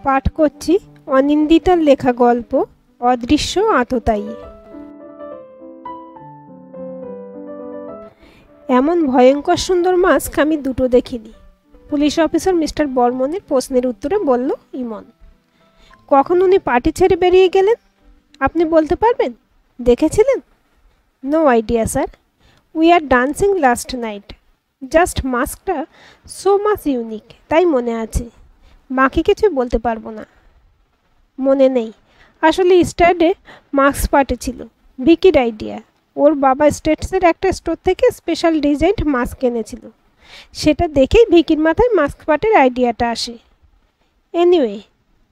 পাঠ করছি অনিন্দিতার লেখা গল্প অদৃশ্য আততায়ী। এমন ভয়ঙ্কর সুন্দর মাস্ক আমি দুটো দেখিনি, পুলিশ অফিসার মিস্টার বর্মনের প্রশ্নের উত্তরে বলল ইমন। কখন উনি পার্টি ছেড়ে বেরিয়ে গেলেন আপনি বলতে পারবেন? দেখেছিলেন? No idea sir, we are dancing last night. Just মাস্কটা সো মাচ ইউনিক, তাই মনে আছে, বাকি কিছুই বলতে পারবো না। মনে নেই, আসলে স্টাডে মাস্ক পার্টি ছিল, ভিকির আইডিয়া। ওর বাবা স্টেটসের একটা স্টোর থেকে স্পেশাল ডিজাইনড মাস্ক এনেছিল, সেটা দেখেই ভিকির মাথায় মাস্ক পার্টির আইডিয়াটা আসে। Anyway,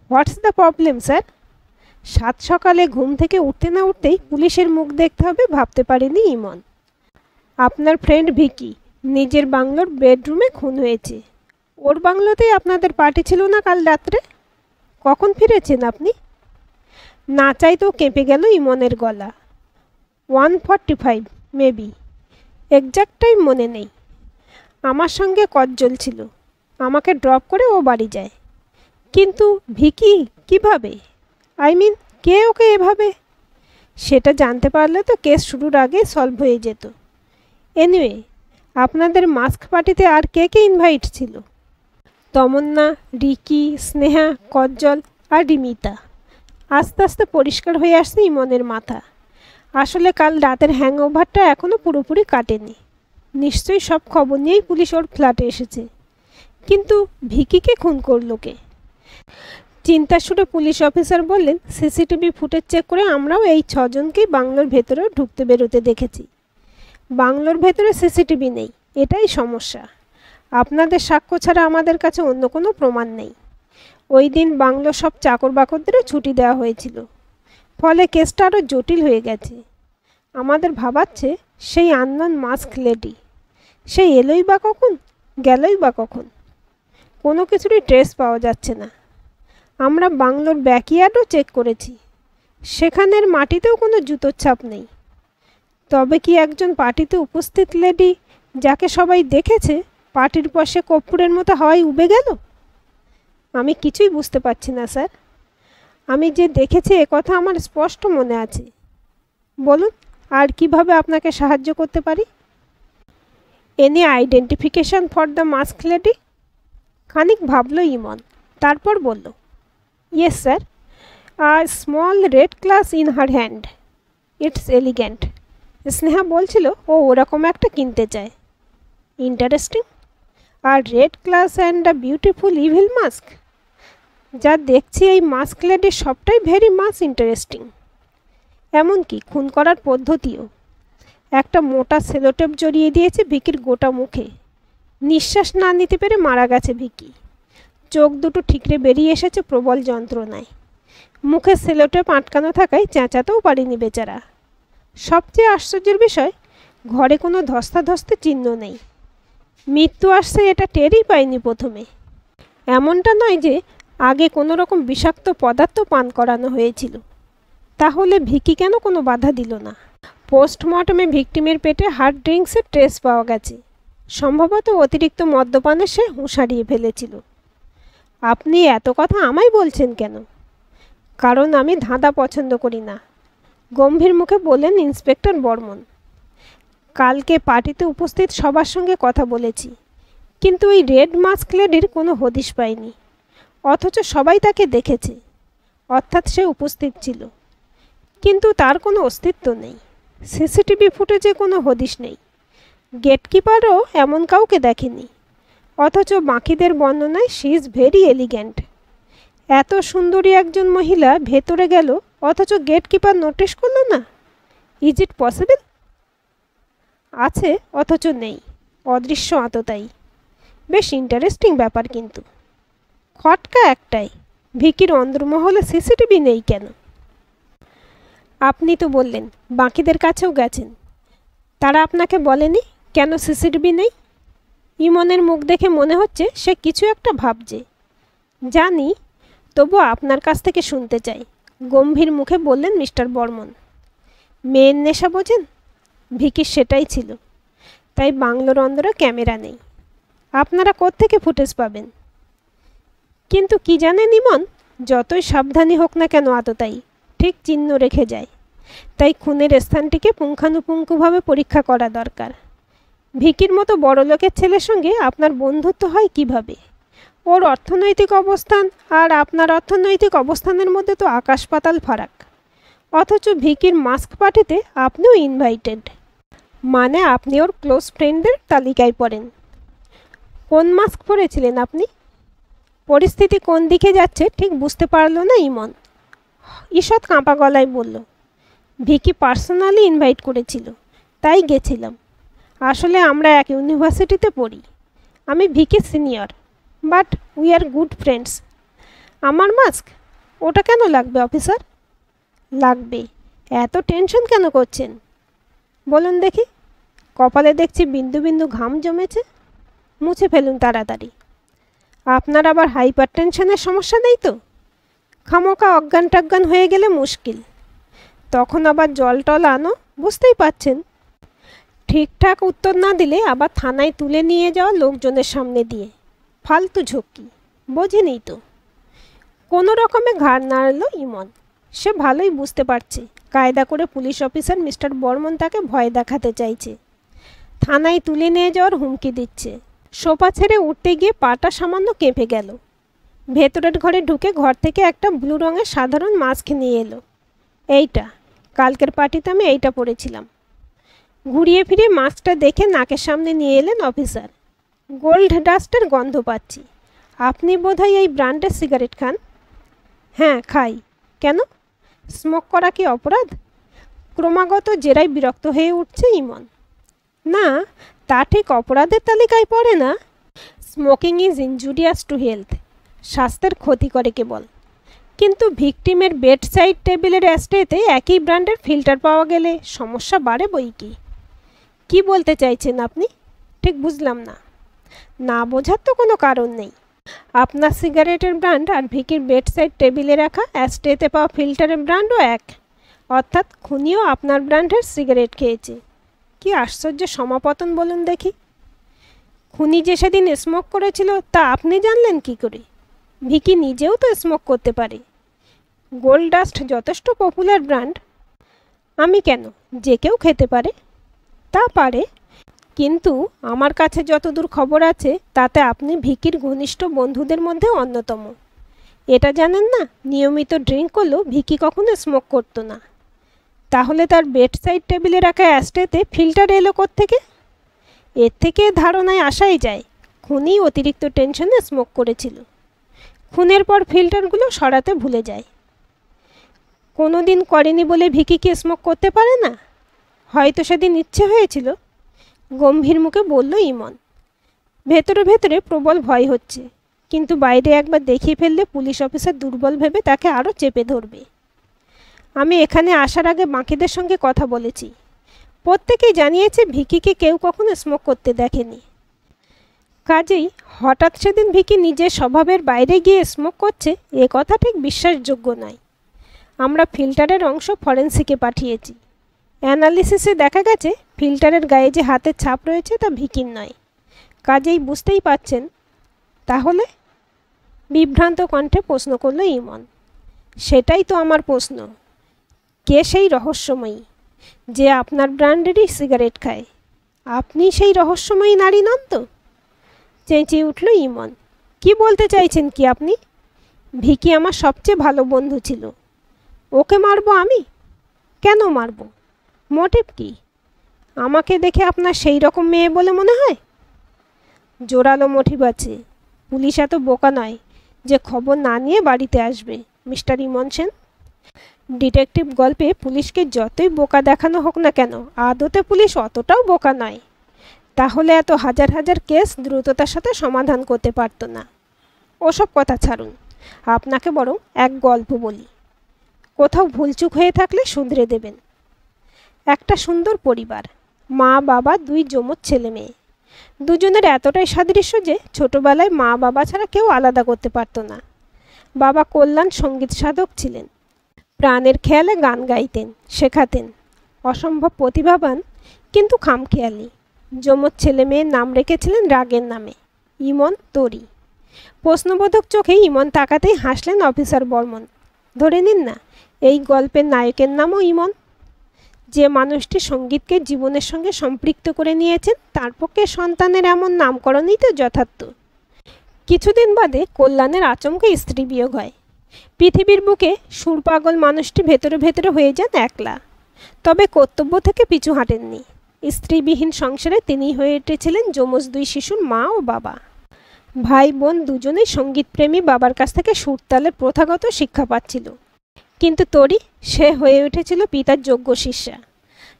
what's the problem sir? সাত সকালে ঘুম থেকে উঠতে না উঠতেই পুলিশের মুখ দেখতে হবে ভাবতে পারেনি ইমন। আপনার ফ্রেন্ড ভিকি নিজের বাংলোর বেডরুমে খুন হয়েছে। ওর বাংলোতেই আপনাদের পার্টি ছিল না কাল রাত্রে? কখন ফিরেছেন আপনি? না চাইতেও কেঁপে গেল ইমনের গলা। 1:45 মেবি, এক্স্যাক্ট টাইম মনে নেই। আমার সঙ্গে কজ্জল ছিল, আমাকে ড্রপ করে ও বাড়ি যায়। কিন্তু ভিকি কিভাবে? আই মিন, কে ওকে এভাবে? সেটা জানতে পারলে তো কেস শুরুর আগে সলভ হয়ে যেত। এনিওয়ে, আপনাদের মাস্ক পার্টিতে আর কে কে ইনভাইট ছিল? তমন্না, রিকি, স্নেহা, কজ্জল আর রিমিতা। আস্তে আস্তে পরিষ্কার হয়ে আসছে ইমনের মাথা। আসলে কাল রাতের হ্যাংওভারটা এখনও পুরোপুরি কাটেনি। নিশ্চয়ই সব খবর নিয়েই পুলিশ ওর ফ্ল্যাটে এসেছে। কিন্তু ভিকিকে খুন করলো কে? চিন্তার সুরে পুলিশ অফিসার বললেন, সিসিটিভি ফুটেজ চেক করে আমরাও এই ছজনকেই বাংলোর ভেতরেও ঢুকতে বেরোতে দেখেছি। বাংলোর ভেতরে সিসিটিভি নেই, এটাই সমস্যা। আপনাদের সাক্ষ্য ছাড়া আমাদের কাছে অন্য কোনো প্রমাণ নেই। ওই দিন বাংলোর সব চাকর বাকরদেরও ছুটি দেওয়া হয়েছিল, ফলে কেসটা আরও জটিল হয়ে গেছে। আমাদের ভাবাচ্ছে সেই আননোন মাস্ক লেডি, সেই এলোই বা কখন, গেলই বা কখন। কোনো কিছুরই ট্রেস পাওয়া যাচ্ছে না। আমরা বাংলোর ব্যাকইয়ার্ডও চেক করেছি, সেখানের মাটিতেও কোনো জুতোর ছাপ নেই। তবে কি একজন পার্টিতে উপস্থিত লেডি, যাকে সবাই দেখেছে, পার্টির পাশে কর্পূরের মতো হাওয়ায় উবে গেল? আমি কিছুই বুঝতে পারছি না স্যার। আমি যে দেখেছি একথা আমার স্পষ্ট মনে আছে। বলুন, আর কিভাবে আপনাকে সাহায্য করতে পারি? Any identification for the mask lady? খানিক ভাবল ইমন, তারপর বলল, yes sir, a small red glass in her hand, it's elegant. Sneha বলছিল ও ওরকম একটা কিনতে চায়। ইন্টারেস্টিং। আর red glass and a beautiful evil mask. যা দেখছি এই মাস্ক লেডির সবটাই ভেরি মাচ ইন্টারেস্টিং। এমনকি খুন করার পদ্ধতিও। একটা মোটা সেলোটেপ জড়িয়ে দিয়েছে ভিকির গোটা মুখে। নিঃশ্বাস না নিতে পেরে মারা গেছে ভিকি। চোখ দুটো ঠিকরে বেরিয়ে এসেছে প্রবল যন্ত্রণায়। মুখে সেলোটেপ আটকানো থাকায় চেঁচাতেও পারেনি বেচারা। সবচেয়ে আশ্চর্যের বিষয়, ঘরে কোনো ধস্তাধস্তে চিহ্ন নেই। মৃত্যু আসছে এটা টেরই পায়নি প্রথমে। এমনটা নয় যে আগে কোনো রকম বিষাক্ত পদার্থ পান করানো হয়েছিল। তাহলে ভিকি কেন কোনো বাধা দিল না? পোস্টমর্টমে ভিকটিমের পেটে হার্ড ড্রিঙ্কসের ট্রেস পাওয়া গেছে। সম্ভবত অতিরিক্ত মদ্যপানে সে হুঁশ হারিয়ে ফেলেছিল। আপনি এত কথা আমায় বলছেন কেন? কারণ আমি ধাঁধা পছন্দ করি না, গম্ভীর মুখে বললেন ইন্সপেক্টর বর্মন। কালকে পার্টিতে উপস্থিত সবার সঙ্গে কথা বলেছি, কিন্তু ওই রেড মাস্ক লেডির কোনো হদিশ পাইনি। অথচ সবাই তাকে দেখেছে, অর্থাৎ সে উপস্থিত ছিল, কিন্তু তার কোনো অস্তিত্ব নেই। সিসিটিভি ফুটেজে কোনো হদিশ নেই। গেটকিপারও এমন কাউকে দেখেনি। অথচ বাকিদের বর্ণনায় শি ইজ ভেরি এলিগ্যান্ট। এত সুন্দরী একজন মহিলা ভেতরে গেল, অথচ গেটকিপার নোটিশ করল না। Is it possible? আছে অথচ নেই, অদৃশ্য আততায়ী। বেশ ইন্টারেস্টিং ব্যাপার, কিন্তু খটকা একটাই, ভিকির অন্দরমহলে সিসিটিভি নেই কেন? আপনি তো বললেন বাকিদের কাছেও গেছেন, তারা আপনাকে বলেনি কেন সিসিটিভি নেই? ইমনের মুখ দেখে মনে হচ্ছে সে কিছু একটা ভাবছে। জানি, তবু আপনার কাছ থেকে শুনতে চাই, গম্ভীর মুখে বললেন মিস্টার বর্মন। মেয়ের নেশা বোঝেন? ভিকির সেটাই ছিল, তাই বাংলোর অন্দরে ক্যামেরা নেই। আপনারা কোত্থেকে ফুটেজ পাবেন? কিন্তু কি জানেন ইমন, যতই সাবধানী হোক না কেন আততায়ী ঠিক চিহ্ন রেখে যায়। তাই খুনের স্থানটিকে পুঙ্খানুপুঙ্খভাবে পরীক্ষা করা দরকার। ভিকির মতো বড়লোকের ছেলের সঙ্গে আপনার বন্ধুত্ব হয় কিভাবে? ওর অর্থনৈতিক অবস্থান আর আপনার অর্থনৈতিক অবস্থানের মধ্যে তো আকাশ পাতাল ফারাক। অথচ ভিকির মাস্ক পার্টিতে আপনিও ইনভাইটেড, মানে আপনি ওর ক্লোজ ফ্রেন্ডদের তালিকায় পড়েন। কোন মাস্ক পরেছিলেন আপনি? পরিস্থিতি কোন দিকে যাচ্ছে ঠিক বুঝতে পারল না ইমন। ঈষৎ কাঁপা গলায় বলল, ভিকি পার্সোনালি ইনভাইট করেছিল, তাই গেছিলাম। আসলে আমরা এক ইউনিভার্সিটিতে পড়ি। আমি Vicky senior, but we are good friends. আমার মাস্ক? ওটা কেন লাগবে অফিসার? লাগবে। এত টেনশন কেন করছেন বলুন দেখি? কপালে দেখছি বিন্দু বিন্দু ঘাম জমেছে, মুছে ফেলুন তাড়াতাড়ি। আপনার আবার হাইপার টেনশনের সমস্যা নেই তো? খামোকা অজ্ঞান টজ্ঞান হয়ে গেলে মুশকিল। তখন আবার জল টল আনো, বুঝতেই পাচ্ছেন। ঠিকঠাক উত্তর না দিলে আবার থানায় তুলে নিয়ে যাওয়া লোকজনের সামনে দিয়ে ফালতু ঝক্কি, বোঝেনি তো। কোনো রকমে ঘাড় নাড়ল ইমন। সে ভালোই বুঝতে পারছে কায়দা করে পুলিশ অফিসার মিস্টার বর্মন তাকে ভয় দেখাতে চাইছে, থানায় তুলে নিয়ে যাওয়ার হুমকি দিচ্ছে। সোফা ছেড়ে উঠতে গিয়ে পাটা সামান্য কেঁপে গেল। ভেতরের ঘরে ঢুকে ঘর থেকে একটা ব্লু রঙের সাধারণ মাস্ক নিয়ে এলো। এইটা, কালকের পার্টিতে আমি এইটা পরেছিলাম। ঘুরিয়ে ফিরে মাস্কটা দেখে নাকের সামনে নিয়ে এলেন অফিসার। গোল্ড ডাস্টের গন্ধ পাচ্ছি। আপনি বোধহয় এই ব্র্যান্ডের সিগারেট খান? হ্যাঁ খাই। কেন? স্মোক করা কি অপরাধ? ক্রমাগত জেরায় বিরক্ত হয়ে উঠছে ইমন। না, তা ঠিক অপরাধের তালিকায় পড়ে না। Smoking is injurious to health, স্বাস্থ্যের ক্ষতি করে কেবল। কিন্তু ভিকটিমের বেড সাইড টেবিলের অ্যাস্ট্রেতে একই ব্র্যান্ডের ফিল্টার পাওয়া গেলে সমস্যা বাড়ে বই কি। কী বলতে চাইছেন আপনি? ঠিক বুঝলাম না। না বোঝার তো কোনো কারণ নেই। আপনার সিগারেটের ব্র্যান্ড আর ভিকির বেড সাইড টেবিলে রাখা অ্যাস্ট্রেতে পাওয়া ফিল্টারের ব্র্যান্ডও এক, অর্থাৎ খুনিও আপনার ব্র্যান্ডের সিগারেট খেয়েছে। কি আশ্চর্য সমাপতন বলুন দেখি। খুনি যে সেদিন স্মোক করেছিল তা আপনি জানলেন কি করে? ভিকি নিজেও তো স্মোক করতে পারে। গোল্ড ডাস্ট যথেষ্ট পপুলার ব্র্যান্ড। আমি কেন, যে কেউ খেতে পারে। তা পারে, কিন্তু আমার কাছে যতদূর খবর আছে তাতে আপনি ভিকির ঘনিষ্ঠ বন্ধুদের মধ্যে অন্যতম। এটা জানেন না, নিয়মিত ড্রিঙ্ক করলেও ভিকি কখনো স্মোক করতো না। তাহলে তার বেড সাইড টেবিলে রাখা অ্যাস্ট্রেতে ফিল্টার এলো কোত্থেকে? এর থেকে ধারণায় আসাই যায় খুনি অতিরিক্ত টেনশনে স্মোক করেছিল। খুনের পর ফিল্টারগুলো সরাতে ভুলে যায়। কোনো দিন করেনি বলে ভিকি কি স্মোক করতে পারে না? হয়তো সেদিন ইচ্ছে হয়েছিল, গম্ভীর মুখে বলল ইমন। ভেতরে ভেতরে প্রবল ভয় হচ্ছে, কিন্তু বাইরে একবার দেখিয়ে ফেললে পুলিশ অফিসার দুর্বল ভেবে তাকে আরও চেপে ধরবে। আমি এখানে আসার আগে বাকিদের সঙ্গে কথা বলেছি, প্রত্যেকেই জানিয়েছে ভিকিকে কেউ কখনো স্মোক করতে দেখেনি। কাজেই হঠাৎ সেদিন ভিকি নিজের স্বভাবের বাইরে গিয়ে স্মোক করছে এ কথা ঠিক বিশ্বাসযোগ্য নয়। আমরা ফিল্টারের অংশ ফরেন্সিকে পাঠিয়েছি। অ্যানালিসিসে দেখা গেছে ফিল্টারের গায়ে যে হাতের ছাপ রয়েছে তা ভিকির নয়। কাজেই বুঝতেই পাচ্ছেন। তাহলে? বিভ্রান্ত কণ্ঠে প্রশ্ন করল ইমন। সেটাই তো আমার প্রশ্ন। কে সেই রহস্যময়ী যে আপনার ব্র্যান্ডেরই সিগারেট খায়? আপনি সেই রহস্যময়ী নারী নন তো? চেঁচিয়ে উঠল ইমন। কি বলতে চাইছেন কি আপনি? ভিকি আমার সবচেয়ে ভালো বন্ধু ছিল। ওকে মারবো আমি? কেন মারব? মোটিভ কি? আমাকে দেখে আপনার সেই রকম মেয়ে বলে মনে হয়? জোরালো মোটিভ আছে। পুলিশ এত বোকা নয় যে খবর না নিয়ে বাড়িতে আসবে মিস্টার ইমন সেন। ডিটেকটিভ গল্পে পুলিশকে যতই বোকা দেখানো হোক না কেন, আদতে পুলিশ অতটাও বোকা নয়। তাহলে এত হাজার হাজার কেস দ্রুততার সাথে সমাধান করতে পারত না। ওসব কথা ছাড়ুন, আপনাকে বরং এক গল্প বলি। কোথাও ভুলচুক হয়ে থাকলে শুধরে দেবেন। একটা সুন্দর পরিবার, মা বাবা, দুই যমজ ছেলে মেয়ে। দুজনের এতটাই সাদৃশ্য যে ছোটবেলায় মা বাবা ছাড়া কেউ আলাদা করতে পারত না। বাবা কল্যাণ সঙ্গীত সাধক ছিলেন, প্রাণের খেয়ালে গান গাইতেন, শেখাতেন। অসম্ভব প্রতিভাবান কিন্তু খামখেয়ালি। যমজ ছেলে মেয়ের নাম রেখেছিলেন রাগের নামে, ইমন, তরি। প্রশ্নবোধক চোখে ইমন তাকাতেই হাসলেন অফিসার বর্মন। ধরে নিন না, এই গল্পের নায়কের নামও ইমন। যে মানুষটি সঙ্গীতকে জীবনের সঙ্গে সম্পৃক্ত করে নিয়েছেন, তার পক্ষে সন্তানের এমন নামকরণই তো যথার্থ। কিছুদিন বাদে কল্যাণের আচমকা স্ত্রী বিয়োগ হয়। পৃথিবীর বুকে সুরপাগল মানুষটি ভেতরে ভেতরে হয়ে যান একলা। তবে কর্তব্য থেকে পিছু হাঁটেননি। স্ত্রীবিহীন সংসারে তিনি হয়ে উঠেছিলেন যমজ 2 শিশুর মা ও বাবা। ভাই বোন দুজনেই সঙ্গীতপ্রেমী বাবার কাছ থেকে সুরতালের প্রথাগত শিক্ষা পাচ্ছিল। কিন্তু তরি, সে হয়ে উঠেছিল পিতার যোগ্য শিষ্যা।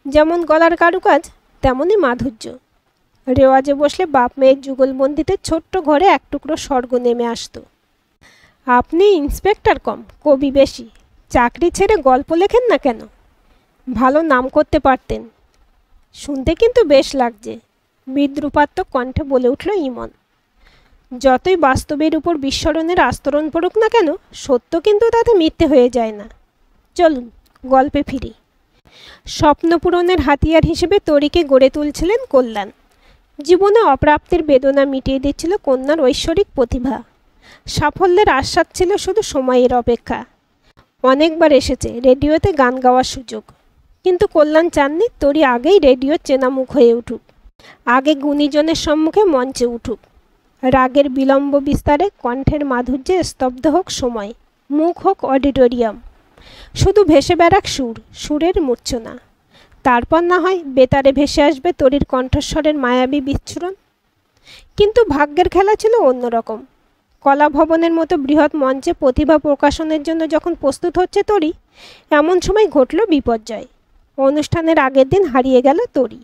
যেমন গলার কারুকাজ, তেমনই মাধুর্য। রেওয়াজে বসলে বাপ মেয়ের যুগলবন্দিতে ছোট্ট ঘরে এক টুকরো স্বর্গ নেমে আসতো। আপনি ইন্সপেক্টর কম, কবি বেশি। চাকরি ছেড়ে গল্প লেখেন না কেন? ভালো নাম করতে পারতেন। শুনতে কিন্তু বেশ লাগছে, বিদ্রুপাত্মক কণ্ঠে বলে উঠল ইমন। যতই বাস্তবের উপর বিস্মরণের আস্তরণ পড়ুক না কেন, সত্য কিন্তু তাতে মিথ্যে হয়ে যায় না। চলুন গল্পে ফিরি। স্বপ্নপূরণের হাতিয়ার হিসেবে তরিকে গড়ে তুলছিলেন কল্যাণ। জীবনে অপ্রাপ্তির বেদনা মিটিয়ে দিচ্ছিল কন্যার ঐশ্বরিক প্রতিভা। সাফল্যের আশ্বাস ছিল শুধু সময়ের অপেক্ষা। অনেকবার এসেছে রেডিওতে গান গাওয়ার সুযোগ, কিন্তু কল্যাণ চাননি তরি আগেই রেডিওর চেনা মুখ হয়ে উঠুক, আগে গুণীজনের সম্মুখে মঞ্চে উঠুক। রাগের বিলম্ব বিস্তারে, কণ্ঠের মাধুর্যে স্তব্ধ হোক সময়, মুখ হোক অডিটোরিয়াম। শুধু ভেসে বেড়াক সুর, সুরের মূর্ছনা। তারপর না হয় বেতারে ভেসে আসবে তরির কণ্ঠস্বরের মায়াবী বিচ্ছুরণ। কিন্তু ভাগ্যের খেলা ছিল অন্যরকম। কলা ভবনের মতো বৃহৎ মঞ্চে প্রতিভা প্রকাশনের জন্য যখন প্রস্তুত হচ্ছে তরি, এমন সময় ঘটল বিপর্যয়। অনুষ্ঠানের আগের দিন হারিয়ে গেল তরি।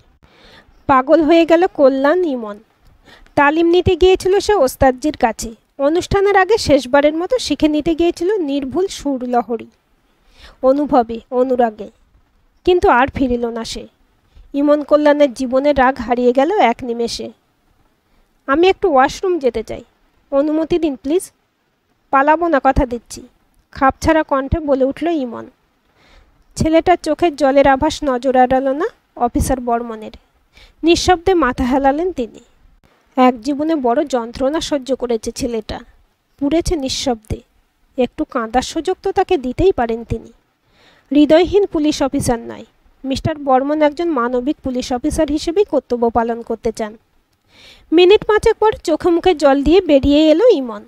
পাগল হয়ে গেল কল্যাণ ইমন। তালিম নিতে গিয়েছিল সে ওস্তাদজির কাছে। অনুষ্ঠানের আগে শেষবারের মতো শিখে নিতে গিয়েছিল নির্ভুল সুরলহরী, অনুভবে, অনুরাগে। কিন্তু আর ফিরিল না সে। ইমন কল্যাণের জীবনের রাগ হারিয়ে গেল এক নিমেষে। আমি একটু ওয়াশরুম যেতে চাই, অনুমতি দিন প্লিজ। পালাবো না, কথা দিচ্ছি, খাপছাড়া কণ্ঠে বলে উঠল ইমন। ছেলেটার চোখের জলের আভাস নজর এড়াল না অফিসার বর্মনের। নিঃশব্দে মাথা হেলালেন তিনি। এক জীবনে বড় যন্ত্রণা সহ্য করেছে ছেলেটা, পুড়েছে নিঃশব্দে। একটু কাঁদার সুযোগ তো তাকে দিতেই পারেন তিনি। হৃদয়হীন পুলিশ অফিসার নয়, মিস্টার বর্মন একজন মানবিক পুলিশ অফিসার হিসেবেই কর্তব্য পালন করতে চান। মিনিট 5 পর চোখে মুখে জল দিয়ে বেরিয়ে এলো ইমন।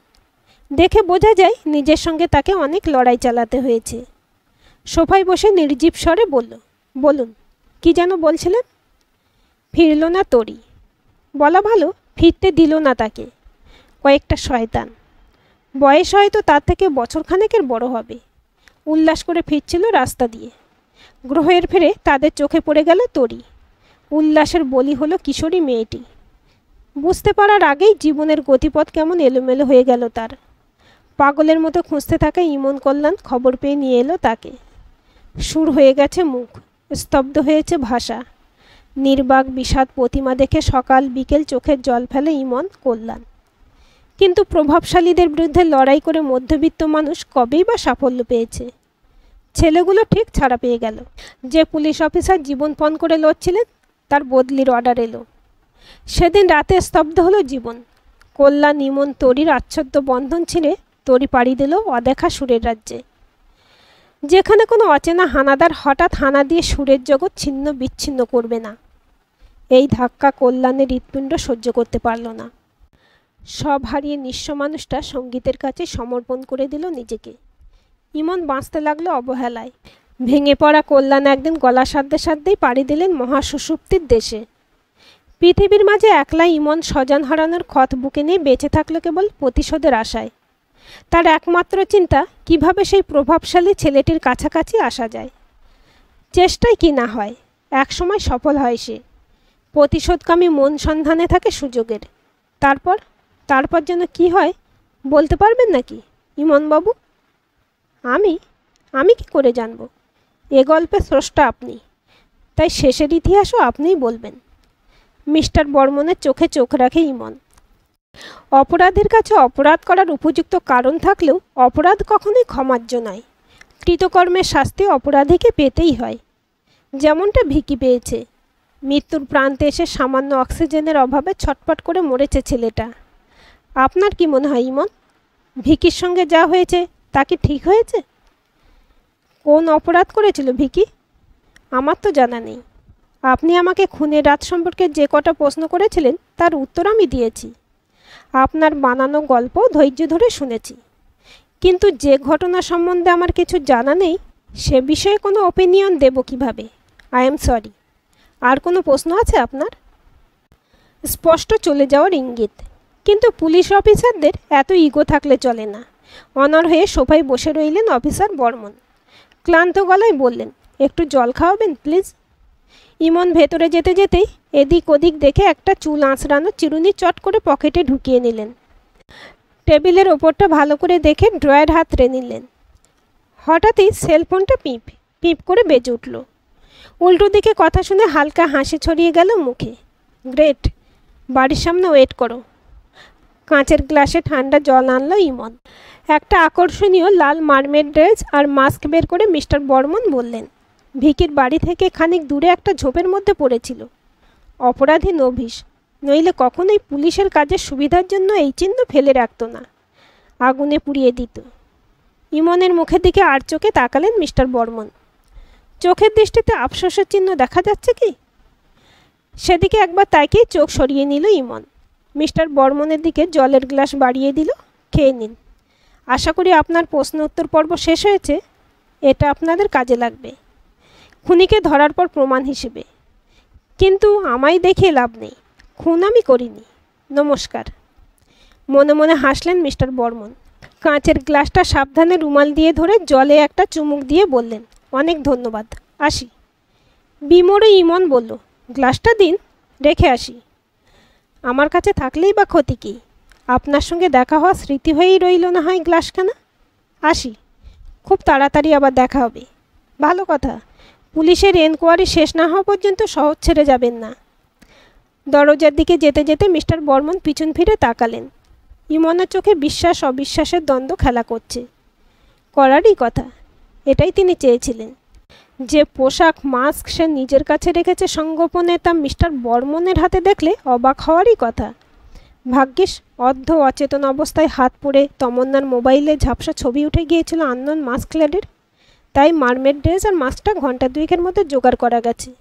দেখে বোঝা যায় নিজের সঙ্গে তাকে অনেক লড়াই চালাতে হয়েছে। সোফায় বসে নির্জীব স্বরে বলল, বলুন, কি যেন বলছিলেন? ফিরল না তরি। বলা ভালো, ফিরতে দিল না তাকে। কয়েকটা শয়তান। বয়স হয়তো তার থেকে বছরখানেকের বড় হবে। উল্লাস করে ফিরছিল রাস্তা দিয়ে। গ্রহের ফেরে তাদের চোখে পড়ে গেল তরি। উল্লাসের বলি হলো কিশোরী মেয়েটি। বুঝতে পারার আগেই জীবনের গতিপথ কেমন এলোমেলো হয়ে গেল তার। পাগলের মতো খুঁজতে থাকা ইমন কল্যাণ খবর পেয়ে নিয়ে এলো তাকে। সুর হয়ে গেছে মুখ, স্তব্ধ হয়েছে ভাষা। নির্বাক বিষাদ প্রতিমা দেখে সকাল বিকেল চোখের জল ফেলে ইমন কল্যাণ। কিন্তু প্রভাবশালীদের বিরুদ্ধে লড়াই করে মধ্যবিত্ত মানুষ কবেই বা সাফল্য পেয়েছে? ছেলেগুলো ঠিক ছাড়া পেয়ে গেল। যে পুলিশ অফিসার জীবনপণ করে লড়ছিলেন, তার বদলির অর্ডার এলো। সেদিন রাতে স্তব্ধ হলো জীবন। কল্যাণ ইমন তরির আচ্ছাদ্য বন্ধন ছিঁড়ে তরি পাড়ি দিল অদেখা সুরের রাজ্যে, যেখানে কোনো অচেনা হানাদার হঠাৎ হানা দিয়ে সুরের জগৎ ছিন্ন বিচ্ছিন্ন করবে না। এই ধাক্কা কল্যাণের হৃৎপিণ্ড সহ্য করতে পারল না। সব হারিয়ে নিঃস্ব মানুষটা সঙ্গীতের কাছে সমর্পণ করে দিল নিজেকে। ইমন বাঁচতে লাগলো অবহেলায়। ভেঙে পড়া কল্যাণ একদিন গলা সাধ্যে সাধ্যেই পাড়ি দিলেন মহাসুষুপ্তির দেশে। পৃথিবীর মাঝে একলা ইমন স্বজন হারানোর ক্ষত বুকে নিয়ে বেঁচে থাকলো কেবল প্রতিশোধের আশায়। তার একমাত্র চিন্তা, কিভাবে সেই প্রভাবশালী ছেলেটির কাছাকাছি আসা যায়। চেষ্টায় কি না হয়, একসময় সফল হয় সে। প্রতিশোধকামী মন সন্ধানে থাকে সুযোগের। তারপর যেন কি হয় বলতে পারবেন নাকি ইমনবাবু? আমি কি করে জানব? এ গল্পের স্রষ্টা আপনি, তাই শেষের ইতিহাসও আপনিই বলবেন। মিস্টার বর্মনের চোখে চোখ রাখে ইমন। অপরাধের কাছে অপরাধ করার উপযুক্ত কারণ থাকলেও অপরাধ কখনোই ক্ষমার্য নয়। কৃতকর্মের শাস্তি অপরাধীকে পেতেই হয়, যেমনটা ভিকি পেয়েছে। মৃত্যুর প্রান্তে এসে সামান্য অক্সিজেনের অভাবে ছটফট করে মরেছে ছেলেটা। আপনার কি মনে হয় ইমন, ভিকির সঙ্গে যা হয়েছে তা কি ঠিক হয়েছে? কোন অপরাধ করেছিল ভিকি? আমার তো জানা নেই। আপনি আমাকে খুনের রাত সম্পর্কে যে কটা প্রশ্ন করেছিলেন তার উত্তর আমি দিয়েছি। আপনার বানানো গল্প ধৈর্য ধরে শুনেছি। কিন্তু যে ঘটনা সম্বন্ধে আমার কিছু জানা নেই সে বিষয়ে কোনো ওপিনিয়ন দেব কিভাবে? I am sorry. আর কোনো প্রশ্ন আছে আপনার? স্পষ্ট চলে যাওয়ার ইঙ্গিত। কিন্তু পুলিশ অফিসারদের এত ইগো থাকলে চলে না। অনড় হয়ে সোফায় বসে রইলেন অফিসার বর্মন। ক্লান্ত গলায় বললেন, একটু জল খাওয়াবেন প্লিজ? ইমন ভেতরে যেতে যেতেই এদিক ওদিক দেখে একটা চুল আঁচড়ানো চিরুনি চট করে পকেটে ঢুকিয়ে নিলেন। টেবিলের ওপরটা ভালো করে দেখে ড্রয়ার হাতড়ে নিলেন। হঠাৎই সেলফোনটা পিপ পিপ করে বেজে উঠল। উল্টো দিকে কথা শুনে হালকা হাসি ছড়িয়ে গেল মুখে। গ্রেট, বাড়ির সামনে ওয়েট করো। কাঁচের গ্লাসে ঠান্ডা জল আনলো ইমন। একটা আকর্ষণীয় লাল মারমেড ড্রেস আর মাস্ক বের করে মিস্টার বর্মন বললেন, ভিকির বাড়ি থেকে খানিক দূরে একটা ঝোপের মধ্যে পড়েছিল। অপরাধী নভিস, নইলে কখনোই পুলিশের কাজের সুবিধার জন্য এই চিহ্ন ফেলে রাখত না, আগুনে পুড়িয়ে দিত। ইমনের মুখের দিকে আর চোখে তাকালেন মিস্টার বর্মন। চোখের দৃষ্টিতে আফসোসের চিহ্ন দেখা যাচ্ছে কি? সেদিকে একবার তাকিয়ে চোখ সরিয়ে নিল ইমন। মিস্টার বর্মনের দিকে জলের গ্লাস বাড়িয়ে দিল। খেয়ে নিন। আশা করি আপনার প্রশ্ন উত্তর পর্ব শেষ হয়েছে। এটা আপনাদের কাজে লাগবে খুনিকে ধরার পর প্রমাণ হিসেবে। কিন্তু আমায় দেখে লাভ নেই, খুন আমি করিনি। নমস্কার। মনে মনে হাসলেন মিস্টার বর্মন। কাঁচের গ্লাসটা সাবধানে রুমাল দিয়ে ধরে জলে একটা চুমুক দিয়ে বললেন, অনেক ধন্যবাদ, আসি। বিমোরে ইমন বলল, গ্লাসটা দিন, রেখে আসি। আমার কাছে থাকলেই বা ক্ষতি কী? আপনার সঙ্গে দেখা হওয়া স্মৃতি হয়েই রইল না হয় গ্লাসখানা। আসি, খুব তাড়াতাড়ি আবার দেখা হবে। ভালো কথা, পুলিশের এনকোয়ারি শেষ না হওয়া পর্যন্ত শহর ছেড়ে যাবেন না। দরজার দিকে যেতে যেতে মিস্টার বর্মন পিছন ফিরে তাকালেন। ইমনের চোখে বিশ্বাস অবিশ্বাসের দ্বন্দ্ব খেলা করছে। করারই কথা, এটাই তিনি চেয়েছিলেন। যে পোশাক মাস্ক সে নিজের কাছে রেখেছে সংগোপনে, তা মিস্টার বর্মনের হাতে দেখলে অবাক হওয়ারই কথা। ভাগ্যিস অর্ধ অচেতন অবস্থায় হাত পড়ে তমন্নার মোবাইলে ঝাপসা ছবি উঠে গিয়েছিল আননোন মাস্কলেডের। তাই মারমেড ড্রেস আর মাস্কটা ঘন্টা দুয়েকের মধ্যে জোগাড় করা গেছে।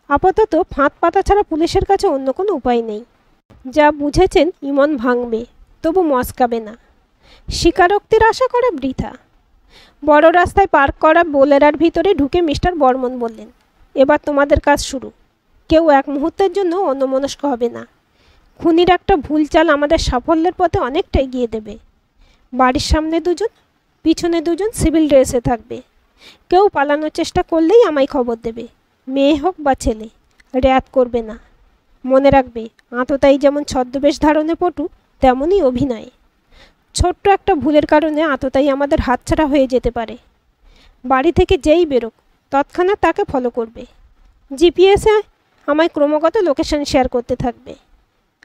আপাতত ফাঁদ পাতা ছাড়া পুলিশের কাছে অন্য কোনো উপায় নেই। যা বুঝেছেন ইমন ভাঙবে, তবু মস্কাবে না। স্বীকারোক্তির আশা করা বৃথা। বড় রাস্তায় পার্ক করা বোলেরার ভিতরে ঢুকে মিস্টার বর্মন বললেন, এবার তোমাদের কাজ শুরু। কেউ এক মুহূর্তের জন্য অন্যমনস্ক হবে না। খুনির একটা ভুল চাল আমাদের সাফল্যের পথে অনেকটা এগিয়ে দেবে। বাড়ির সামনে দুজন, পিছনে দুজন সিভিল ড্রেসে থাকবে। কেউ পালানোর চেষ্টা করলেই আমায় খবর দেবে, মেয়ে হোক বা ছেলে। র্যাত করবে না। মনে রাখবে, আততায়ী যেমন ছদ্মবেশ ধারণে পটু, তেমনই অভিনয়ে। ছোট্ট একটা ভুলের কারণে আততায়ী আমাদের হাতছাড়া হয়ে যেতে পারে। বাড়ি থেকে যেই বেরোক তৎক্ষণাৎ তাকে ফলো করবে। জিপিএসে আমায় ক্রমাগত লোকেশন শেয়ার করতে থাকবে।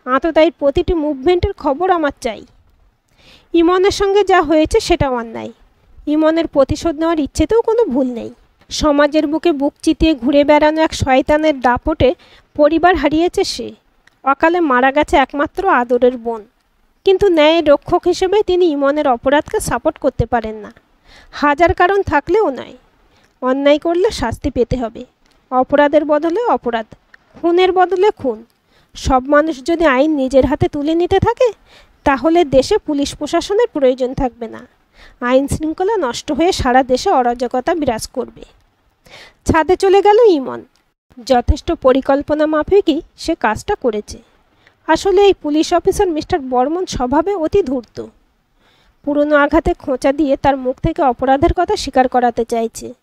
আততায়ীর প্রতিটি মুভমেন্টের খবর আমার চাই। ইমনের সঙ্গে যা হয়েছে সেটা অন্যায়। ইমনের প্রতিশোধ নেওয়ার ইচ্ছেতেও কোনো ভুল নেই। সমাজের বুকে বুক চিতিয়ে ঘুরে বেড়ানো এক শয়তানের দাপটে পরিবার হারিয়েছে সে। অকালে মারা গেছে একমাত্র আদরের বোন। কিন্তু ন্যায়ের রক্ষক হিসেবে তিনি ইমনের অপরাধকে সাপোর্ট করতে পারেন না। হাজার কারণ থাকলেও নয়। অন্যায় করলে শাস্তি পেতে হবে। অপরাধের বদলে অপরাধ, খুনের বদলে খুন। সব মানুষ যদি আইন নিজের হাতে তুলে নিতে থাকে, তাহলে দেশে পুলিশ প্রশাসনের প্রয়োজন থাকবে না। আইন শৃঙ্খলা নষ্ট হয়ে সারা দেশে অরাজকতা বিরাজ করবে। ছাদে চলে গেল ইমন। যথেষ্ট পরিকল্পনা মাফিকই সে কাজটা করেছে। আসলে এই পুলিশ অফিসার মিস্টার বর্মন স্বভাবে অতি ধূর্ত। পুরনো আঘাতে খোঁচা দিয়ে তার মুখ থেকে অপরাধের কথা স্বীকার করাতে চাইছে।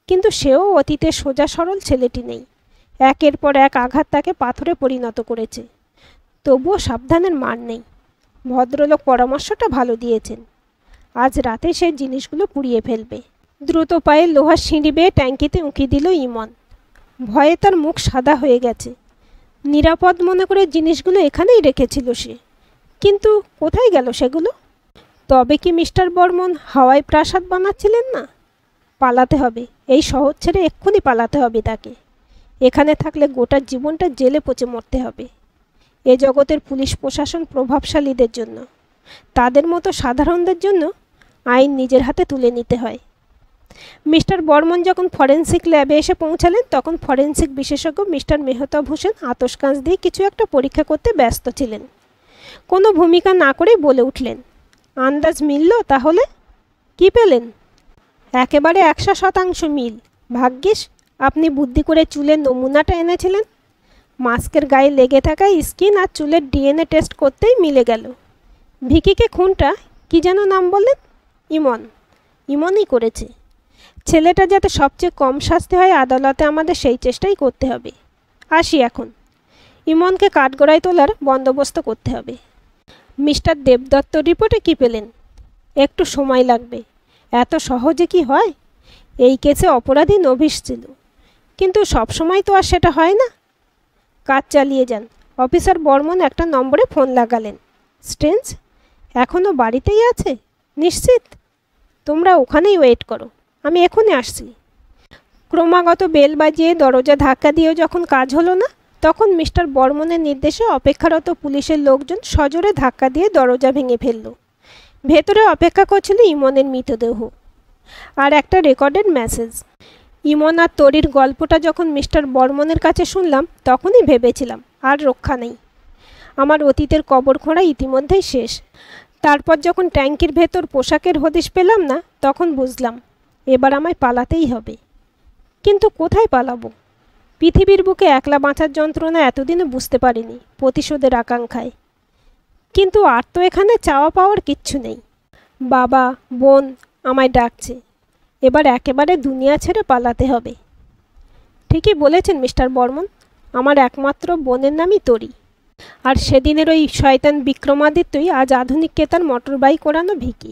কিন্তু সেও অতীতে সোজা সরল ছেলেটি নেই। একের পর এক আঘাত তাকে পাথরে পরিণত করেছে। তবুও সাবধানের মান নেই। ভদ্রলোক পরামর্শটা ভালো দিয়েছেন। আজ রাতে সে জিনিসগুলো পুড়িয়ে ফেলবে। দ্রুত পায়ে লোহার সিঁড়ি বেয়ে ট্যাঙ্কিতে উঁকি দিল ইমন। ভয়ে তার মুখ সাদা হয়ে গেছে। নিরাপদ মনে করে জিনিসগুলো এখানেই রেখেছিল সে। কিন্তু কোথায় গেল সেগুলো? তবে কি মিস্টার বর্মন হাওয়ায় প্রাসাদ বানাচ্ছিলেন না? পালাতে হবে, এই শহর ছেড়ে এক্ষুনি পালাতে হবে তাকে। এখানে থাকলে গোটা জীবনটা জেলে পচে মরতে হবে। এ জগতের পুলিশ প্রশাসন প্রভাবশালীদের জন্য, তাদের মতো সাধারণদের জন্য আইন নিজের হাতে তুলে নিতে হয়। মিস্টার বর্মন যখন ফরেন্সিক ল্যাবে এসে পৌঁছালেন তখন ফরেন্সিক বিশেষজ্ঞ মিস্টার মেহতাব হোসেন আতশ কাঁচ দিয়ে কিছু একটা পরীক্ষা করতে ব্যস্ত ছিলেন। কোনো ভূমিকা না করেই বলে উঠলেন, আন্দাজ মিলল তাহলে? কি পেলেন? একেবারে 100% মিল। ভাগ্যিস আপনি বুদ্ধি করে চুলের নমুনাটা এনেছিলেন। মাস্কের গায়ে লেগে থাকা স্কিন আর চুলের ডিএনএ টেস্ট করতেই মিলে গেল। ভিকিকে খুনটা কি যেন নাম বললেন? ইমন। ইমনই করেছে। ছেলেটা যাতে সবচেয়ে কম শাস্তি হয় আদালতে আমাদের সেই চেষ্টাই করতে হবে। আসি এখন। ইমনকে কাঠগড়ায় তোলার বন্দোবস্ত করতে হবে। মিস্টার দেবদত্ত রিপোর্টে কি পেলেন? একটু সময় লাগবে। এত সহজে কি হয়? এই কেসে অপরাধী নভিস ছিল, কিন্তু সবসময় তো আর সেটা হয় না। কাজ চালিয়ে যান। অফিসার বর্মন একটা নম্বরে ফোন লাগালেন। স্ট্রেঞ্জ এখনও বাড়িতেই আছে? নিশ্চিত? তোমরা ওখানেই ওয়েট করো, আমি এখনই আসছি। ক্রমাগত বেল বাজিয়ে দরজা ধাক্কা দিয়েও যখন কাজ হলো না, তখন মিস্টার বর্মনের নির্দেশে অপেক্ষারত পুলিশের লোকজন সজোরে ধাক্কা দিয়ে দরজা ভেঙে ফেলল। ভেতরে অপেক্ষা করছিল ইমনের মৃতদেহ আর একটা রেকর্ডেড মেসেজ। ইমন আর তরির গল্পটা যখন মিস্টার বর্মনের কাছে শুনলাম তখনই ভেবেছিলাম আর রক্ষা নেই, আমার অতীতের কবর খোঁড়া ইতিমধ্যেই শেষ। তারপর যখন ট্যাঙ্কির ভেতর পোশাকের হদিশ পেলাম না তখন বুঝলাম এবার আমায় পালাতেই হবে। কিন্তু কোথায় পালাবো? পৃথিবীর বুকে একলা বাঁচার যন্ত্রণা এতদিনে বুঝতে পারিনি প্রতিশোধের আকাঙ্ক্ষায়। কিন্তু আর তো এখানে চাওয়া পাওয়ার কিচ্ছু নেই। বাবা বোন আমায় ডাকছে, এবার একেবারে দুনিয়া ছেড়ে পালাতে হবে। ঠিকই বলেছেন মিস্টার বর্মন, আমার একমাত্র বোনের নামই তরি। আর সেদিনের ওই শয়তান বিক্রমাদিত্যই আজ আধুনিক কেতার মোটরবাইক ওড়ানো ভিকি।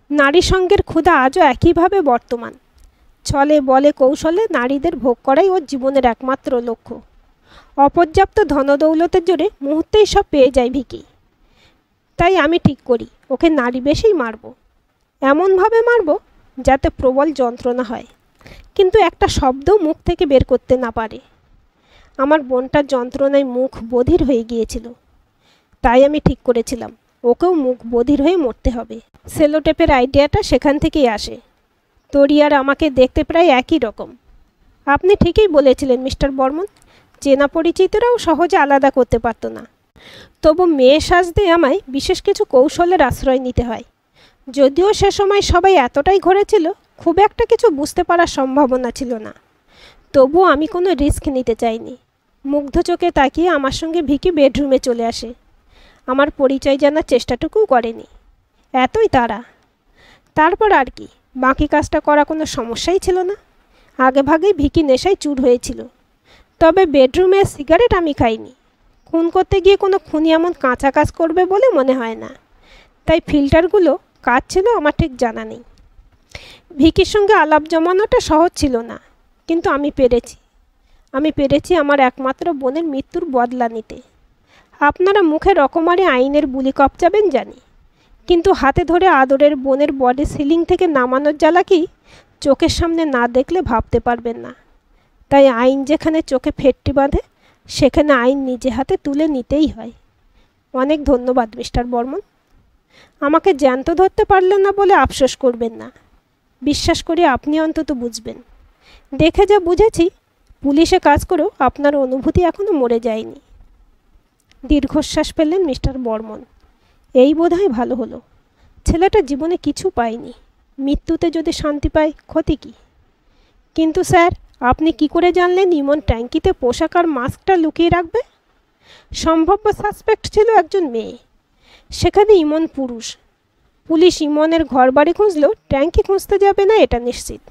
নারী সঙ্গের ক্ষুধা আজও একইভাবে বর্তমান। ছলে বলে কৌশলে নারীদের ভোগ করাই ওর জীবনের একমাত্র লক্ষ্য। অপর্যাপ্ত ধনদৌলতের জোরে মুহূর্তেই সব পেয়ে যায় ভিকি। তাই আমি ঠিক করি ওকে নারী বেশেই মারব, এমনভাবে মারব যাতে প্রবল যন্ত্রণা হয়, কিন্তু একটা শব্দও মুখ থেকে বের করতে না পারে। আমার বোনটার যন্ত্রণায় মুখ বধির হয়ে গিয়েছিল, তাই আমি ঠিক করেছিলাম ওকেও মুখ বধির হয়ে মরতে হবে। সেলোটেপের আইডিয়াটা সেখান থেকেই আসে। তরি আর আমাকে দেখতে প্রায় একই রকম। আপনি ঠিকই বলেছিলেন মিস্টার বর্মন, চেনা পরিচিতরাও সহজে আলাদা করতে পারত না। তবু মেয়ে সাজতে আমায় বিশেষ কিছু কৌশলের আশ্রয় নিতে হয়। যদিও সে সময় সবাই এতটাই ঘরেছিল খুব একটা কিছু বুঝতে পারার সম্ভাবনা ছিল না, তবুও আমি কোনো রিস্ক নিতে চাইনি। মুগ্ধ চোখে তাকিয়ে আমার সঙ্গে ভিকি বেডরুমে চলে আসে। আমার পরিচয় জানার চেষ্টাটুকুও করেনি, এতই তারা। তারপর আর কি, বাকি কাজটা করা কোনো সমস্যাই ছিল না। আগে ভাগেই ভিকি নেশায় চুর হয়েছিল। তবে বেডরুমে সিগারেট আমি খাইনি। খুন করতে গিয়ে কোনো খুনি এমন কাঁচা কাজ করবে বলে মনে হয় না, তাই ফিল্টারগুলো কাজ ছিল আমার ঠিক জানা নেই। ভিকির সঙ্গে আলাপ জমানোটা সহজ ছিল না, কিন্তু আমি পেরেছি আমার একমাত্র বোনের মৃত্যুর বদলা নিতে। আপনারা মুখে রকমারি আইনের বুলি কপচাবেন জানি, কিন্তু হাতে ধরে আদরের বোনের বডি সিলিং থেকে নামানোর জ্বালা কি চোখের সামনে না দেখলে ভাবতে পারবেন না। তাই আইন যেখানে চোখে ফেটটি বাঁধে সেখানে আইন নিজে হাতে তুলে নিতেই হয়। অনেক ধন্যবাদ মিস্টার বর্মন। আমাকে জ্যান্ত ধরতে পারলেন না বলে আফসোস করবেন না। বিশ্বাস করি আপনি অন্তত বুঝবেন। দেখে যা বুঝেছি পুলিশে কাজ করেও আপনার অনুভূতি এখনও মরে যায়নি। দীর্ঘশ্বাস ফেললেন মিস্টার বর্মন। এই বোধহয় ভালো হলো। ছেলেটা জীবনে কিছু পায়নি, মৃত্যুতে যদি শান্তি পায় ক্ষতি কী? কিন্তু স্যার, আপনি কি করে জানলেন ইমন ট্যাঙ্কিতে পোশাক আর মাস্কটা লুকিয়ে রাখবে? সম্ভাব্য সাসপেক্ট ছিল একজন মেয়ে, সেখানে ইমন পুরুষ। পুলিশ ইমনের ঘর বাড়ি খুঁজলেও ট্যাঙ্কি খুঁজতে যাবে না এটা নিশ্চিত।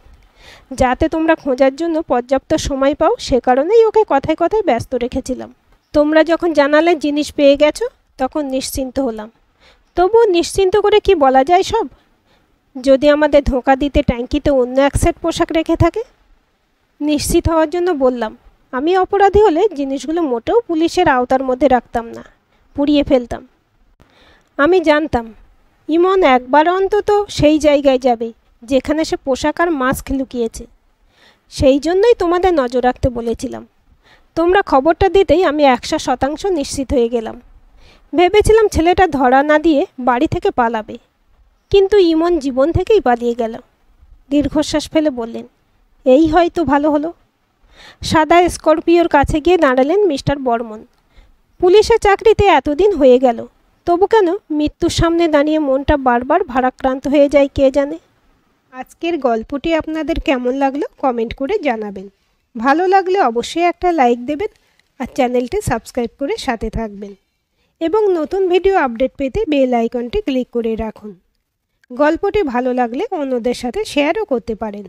যাতে তোমরা খোঁজার জন্য পর্যাপ্ত সময় পাও সে কারণেই ওকে কথায় কথায় ব্যস্ত রেখেছিলাম। তোমরা যখন জানালে জিনিস পেয়ে গেছো তখন নিশ্চিন্ত হলাম। তবুও নিশ্চিন্ত করে কি বলা যায় সব? যদি আমাদের ধোঁকা দিতে ট্যাঙ্কিতে অন্য এক সেট পোশাক রেখে থাকে? নিশ্চিত হওয়ার জন্য বললাম, আমি অপরাধী হলে জিনিসগুলো মোটেও পুলিশের আওতার মধ্যে রাখতাম না, পুড়িয়ে ফেলতাম। আমি জানতাম ইমন একবার অন্তত সেই জায়গায় যাবে যেখানে সে পোশাক আর মাস্ক লুকিয়েছে। সেই জন্যই তোমাদের নজর রাখতে বলেছিলাম। তোমরা খবরটা দিতেই আমি 100% নিশ্চিত হয়ে গেলাম। ভেবেছিলাম ছেলেটা ধরা না দিয়ে বাড়ি থেকে পালাবে, কিন্তু ইমন জীবন থেকেই পালিয়ে গেল। দীর্ঘশ্বাস ফেলে বললেন, এই হয়তো ভালো হলো। সাদা স্করপিওর কাছে গিয়ে দাঁড়ালেন মিস্টার বর্মন। পুলিশের চাকরিতে এতদিন হয়ে গেল, তবু কেন মৃত্যুর সামনে দাঁড়িয়ে মনটা বারবার ভারাক্রান্ত হয়ে যায় কে জানে। আজকের গল্পটি আপনাদের কেমন লাগলো কমেন্ট করে জানাবেন। ভালো লাগলে অবশ্যই একটা লাইক দেবেন আর চ্যানেলটি সাবস্ক্রাইব করে সাথে থাকবেন এবং নতুন ভিডিও আপডেট পেতে বেল আইকনটি ক্লিক করে রাখুন। গল্পটি ভালো লাগলে অন্যদের সাথে শেয়ারও করতে পারেন।